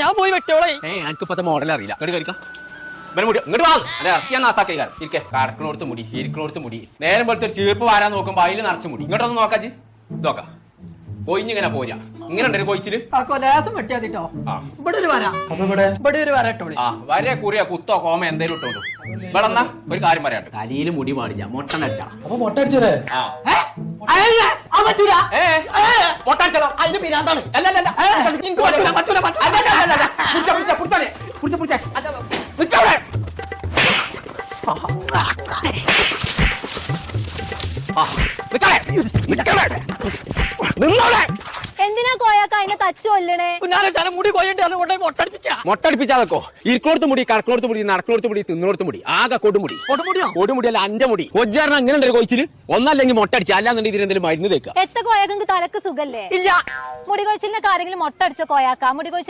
ഞാൻ പോയി വെട്ടോളെ. എനിക്ക് ഇപ്പത്തെ മോഡൽ അറിയില്ല. ഇങ്ങോട്ട് വാ. അല്ലെ ഇറക്കിയാൽ നാസാക്കി ഇരിക്കെ. കടക്കണോടത്ത് മുടി, ഇരിക്കണോടത്ത് മുടി. നേരം പോലത്തെ ചീർപ്പ് വാരാൻ നോക്കുമ്പോ അതിൽ നിറച്ച് മുടി. ഇങ്ങോട്ടൊന്ന് നോക്കാജി. നോക്കാം. കൊയിഞ്ഞിങ്ങനെ പോരാ. ഇങ്ങനെ ഉണ്ട് കൊയിച്ചില്. ലേസം വെട്ടിയാതിട്ടോ. ഇവിടെ ഒരു വര. ഇവിടെ ഒരു വര ഇട്ടോളി. വര കുറിയ കുത്തോ കോമ എന്തേലും ഇട്ടോളൂ. ഇവിടെ എന്നാ ഒരു കാര്യം പറയാട്ടെ. തലയിൽ മുടി പാടില്ല. മൊട്ട അടിച്ചാ. അപ്പൊ മൊട്ട അടിച്ചേ. മൊട്ടടിച്ചോ. അതിന് പിരാന്താണ്. എന്തിനാ കോയാക്ക അതിനെ തച്ചു കൊല്ലണേ? മുടി കൊയ്യണ്ടേ മൊട്ടടിപ്പിച്ചാതോ. ഇരിക്കോടത്ത് മുടി, കടക്കോടത്ത് മുടി, നടക്കോടത്ത് മുടി, തിന്നോടത്ത് മുടി. ആകെ കൊടുമുടി. കൊടുമുടി അല്ല 5 മുടി. കൊച്ചാരണം അങ്ങനെ ഉണ്ട് കൊച്ചില്. ഒന്നല്ലെങ്കിൽ മൊട്ടടിച്ച, അല്ലാന്നുണ്ടെങ്കിൽ ഇതിനെന്തെങ്കിലും മരുന്ന് തേക്കുക. എത്ര കോയാക്ക് തലക്ക് സുഖല്ലേ? ഇല്ല. മുടി കൊച്ചിലിനൊക്കെ ആരെങ്കിലും മൊട്ട അടിച്ചോ കോയാക്ക? മുടി കൊച്ചിൽ